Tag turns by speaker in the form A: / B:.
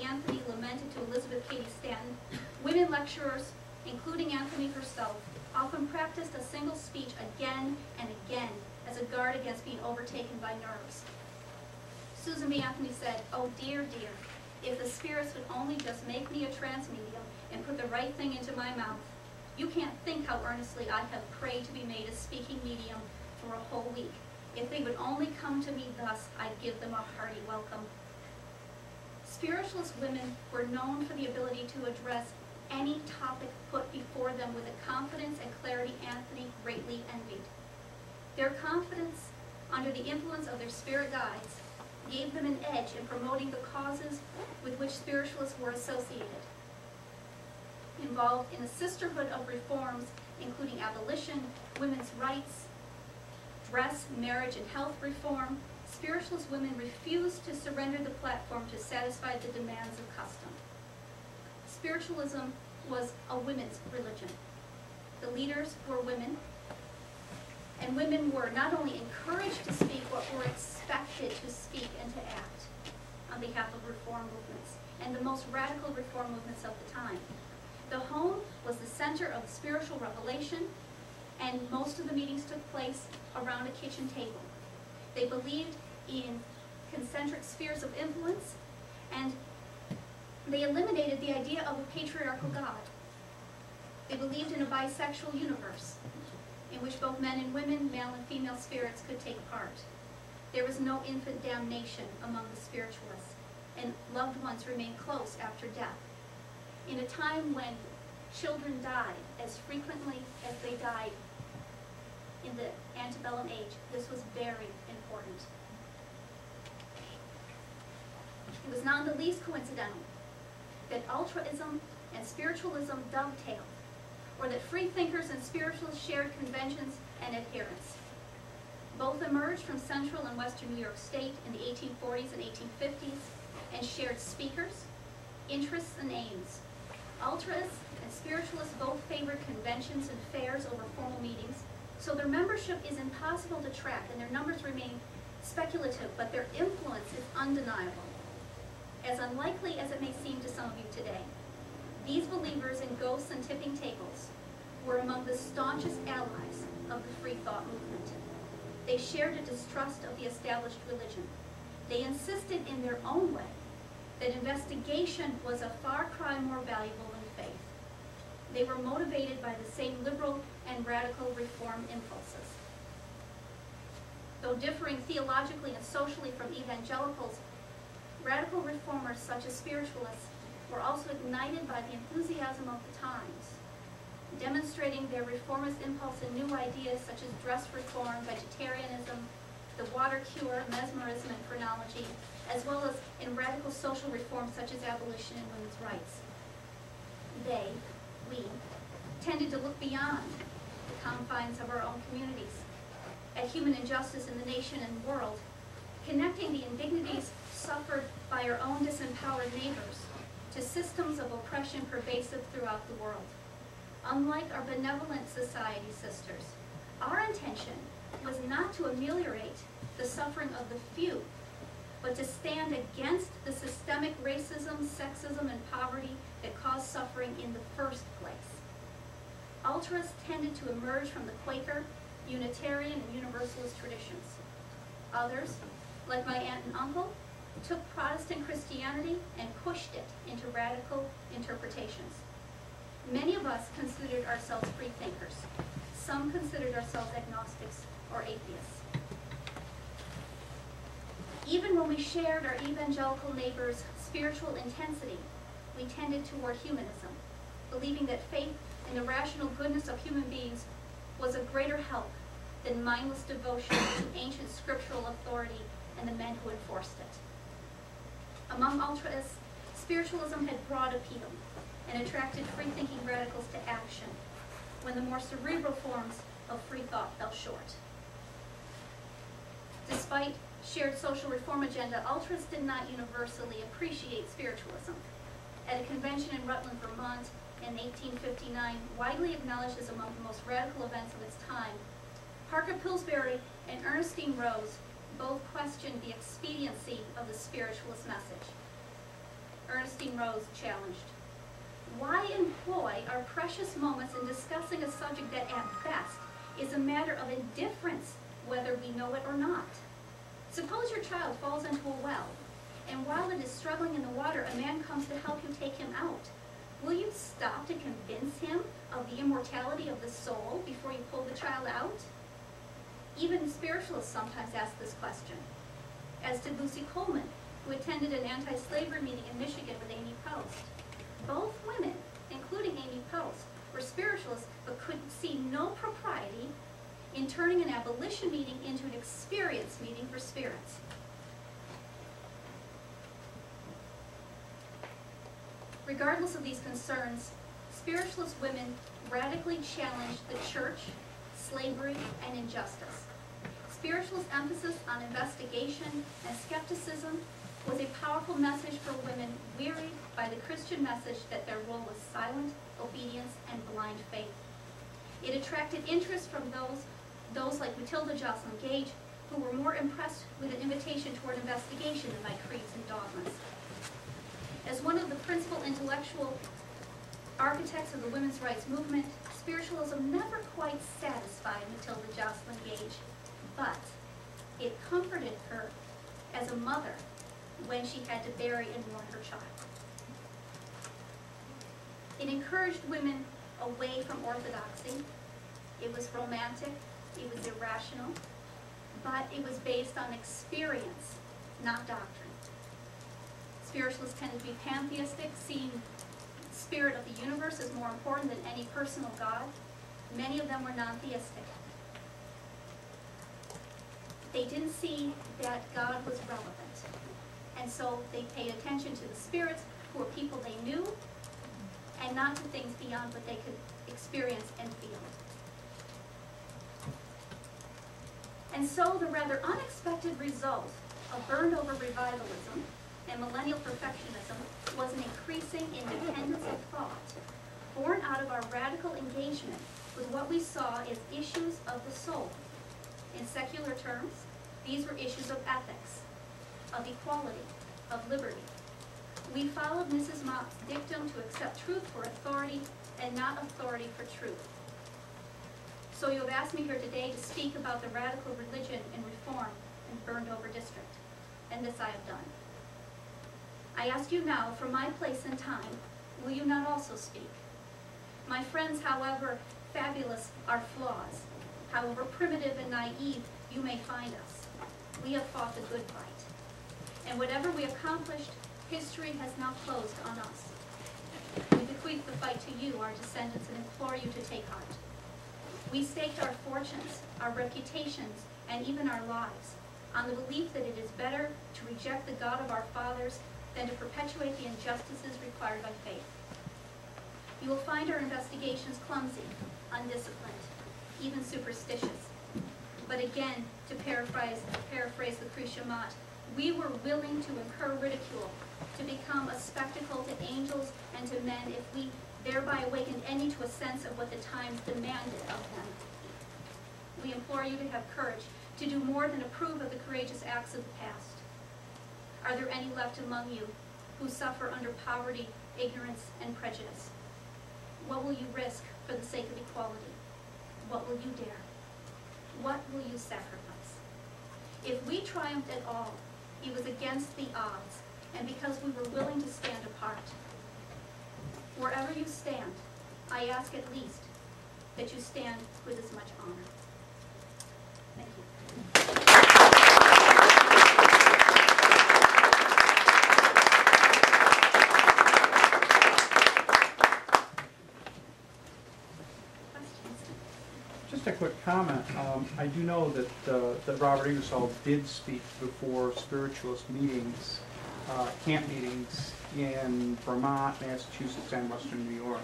A: Anthony lamented to Elizabeth Cady Stanton, women lecturers, including Anthony herself, often practiced a single speech again and again as a guard against being overtaken by nerves. Susan B. Anthony said, "Oh dear, dear, if the spirits would only just make me a trance medium and put the right thing into my mouth. You can't think how earnestly I have prayed to be made a speaking medium for a whole week. If they would only come to me thus, I'd give them a hearty welcome." Spiritualist women were known for the ability to address any topic put before them with a confidence and clarity Anthony greatly envied. Their confidence, under the influence of their spirit guides, gave them an edge in promoting the causes with which spiritualists were associated. Involved in a sisterhood of reforms, including abolition, women's rights, dress, marriage, and health reform, spiritualist women refused to surrender the platform to satisfy the demands of custom. Spiritualism was a women's religion. The leaders were women, and women were not only encouraged to speak, but were expected to speak and to act on behalf of reform movements and the most radical reform movements of the time. The home was the center of spiritual revelation, and most of the meetings took place around a kitchen table. They believed in concentric spheres of influence, and they eliminated the idea of a patriarchal God. They believed in a bisexual universe in which both men and women, male and female spirits could take part. There was no infant damnation among the spiritualists, and loved ones remained close after death. In a time when children died as frequently as they died in the antebellum age, this was very important. It was not in the least coincidental that ultraism and spiritualism dovetailed, or that free thinkers and spiritualists shared conventions and adherents. Both emerged from central and western New York State in the 1840s and 1850s and shared speakers, interests, and aims. Ultraists and spiritualists both favored conventions and fairs over formal meetings, so their membership is impossible to track and their numbers remain speculative, but their influence is undeniable. As unlikely as it may seem to some of you today, these believers in ghosts and tipping tables were among the staunchest allies of the free thought movement. They shared a distrust of the established religion. They insisted in their own way that investigation was a far cry more valuable than faith. They were motivated by the same liberal and radical reform impulses. Though differing theologically and socially from evangelicals, radical reformers such as spiritualists were also ignited by the enthusiasm of the times, demonstrating their reformist impulse in new ideas such as dress reform, vegetarianism, the water cure, mesmerism, and phrenology, as well as in radical social reforms such as abolition and women's rights. We, tended to look beyond the confines of our own communities, at human injustice in the nation and world, connecting the indignities suffered by our own disempowered neighbors to systems of oppression pervasive throughout the world. Unlike our benevolent society sisters, our intention was not to ameliorate the suffering of the few, but to stand against the systemic racism, sexism, and poverty that caused suffering in the first place. Ultras tended to emerge from the Quaker, Unitarian, and Universalist traditions. Others, like my aunt and uncle, took Protestant Christianity and pushed it into radical interpretations. Many of us considered ourselves free thinkers. Some considered ourselves agnostics or atheists. Even when we shared our evangelical neighbors' spiritual intensity, we tended toward humanism, believing that faith in the rational goodness of human beings was of greater help than mindless devotion to ancient scriptural authority and the men who enforced it. Among ultraists, spiritualism had broad appeal and attracted free-thinking radicals to action when the more cerebral forms of free thought fell short. Despite shared social reform agenda, ultraists did not universally appreciate spiritualism. At a convention in Rutland, Vermont in 1859, widely acknowledged as among the most radical events of its time, Parker Pillsbury and Ernestine Rose both questioned the expediency of the spiritualist message. Ernestine Rose challenged. Why employ our precious moments in discussing a subject that at best is a matter of indifference, whether we know it or not? Suppose your child falls into a well, and while it is struggling in the water, a man comes to help you take him out. Will you stop to convince him of the immortality of the soul before you pull the child out? Even spiritualists sometimes ask this question, as did Lucy Coleman, who attended an anti-slavery meeting in Michigan with Amy Post. Both women, including Amy Post, were spiritualists but could see no propriety in turning an abolition meeting into an experience meeting for spirits. Regardless of these concerns, spiritualist women radically challenged the church, slavery, and injustice. Spiritualist emphasis on investigation and skepticism was a powerful message for women wearied by the Christian message that their role was silent obedience and blind faith. It attracted interest from those like Matilda Jocelyn Gage, who were more impressed with an invitation toward investigation than by creeds and dogmas. As one of the principal intellectual architects of the women's rights movement, spiritualism never quite satisfied Matilda Jocelyn Gage, but it comforted her as a mother when she had to bury and mourn her child. It encouraged women away from orthodoxy. It was romantic, it was irrational, but it was based on experience, not doctrine. Spiritualists tended to be pantheistic, seeing the spirit of the universe as more important than any personal God. Many of them were non-theistic. They didn't see that God was relevant, and so they paid attention to the spirits, who were people they knew, and not to things beyond what they could experience and feel. And so the rather unexpected result of burned-over revivalism and millennial perfectionism was an increasing independence of thought, born out of our radical engagement with what we saw as issues of the soul. In secular terms, these were issues of ethics, of equality, of liberty. We followed Mrs. Mott's dictum to accept truth for authority and not authority for truth. So you have asked me here today to speak about the radical religion and reform in burned-over district, and this I have done. I ask you now, from my place and time, will you not also speak? My friends, however fabulous our flaws, however primitive and naive you may find us, we have fought the good fight. And whatever we accomplished, history has now closed on us. We bequeath the fight to you, our descendants, and implore you to take heart. We staked our fortunes, our reputations, and even our lives on the belief that it is better to reject the God of our fathers than to perpetuate the injustices required by faith. You will find our investigations clumsy, undisciplined, even superstitious. But again, to paraphrase Lucretia Mott, we were willing to incur ridicule, to become a spectacle to angels and to men if we thereby awakened any to a sense of what the times demanded of them. We implore you to have courage to do more than approve of the courageous acts of the past. Are there any left among you who suffer under poverty, ignorance, and prejudice? What will you risk for the sake of equality? What will you dare? What will you sacrifice? If we triumphed at all, it was against the odds, and because we were willing to stand apart. Wherever you stand, I ask at least that you stand with as much honor. Thank you.
B: Just a quick comment. I do know that Robert Ingersol did speak before spiritualist meetings, camp meetings in Vermont, Massachusetts, and Western New York.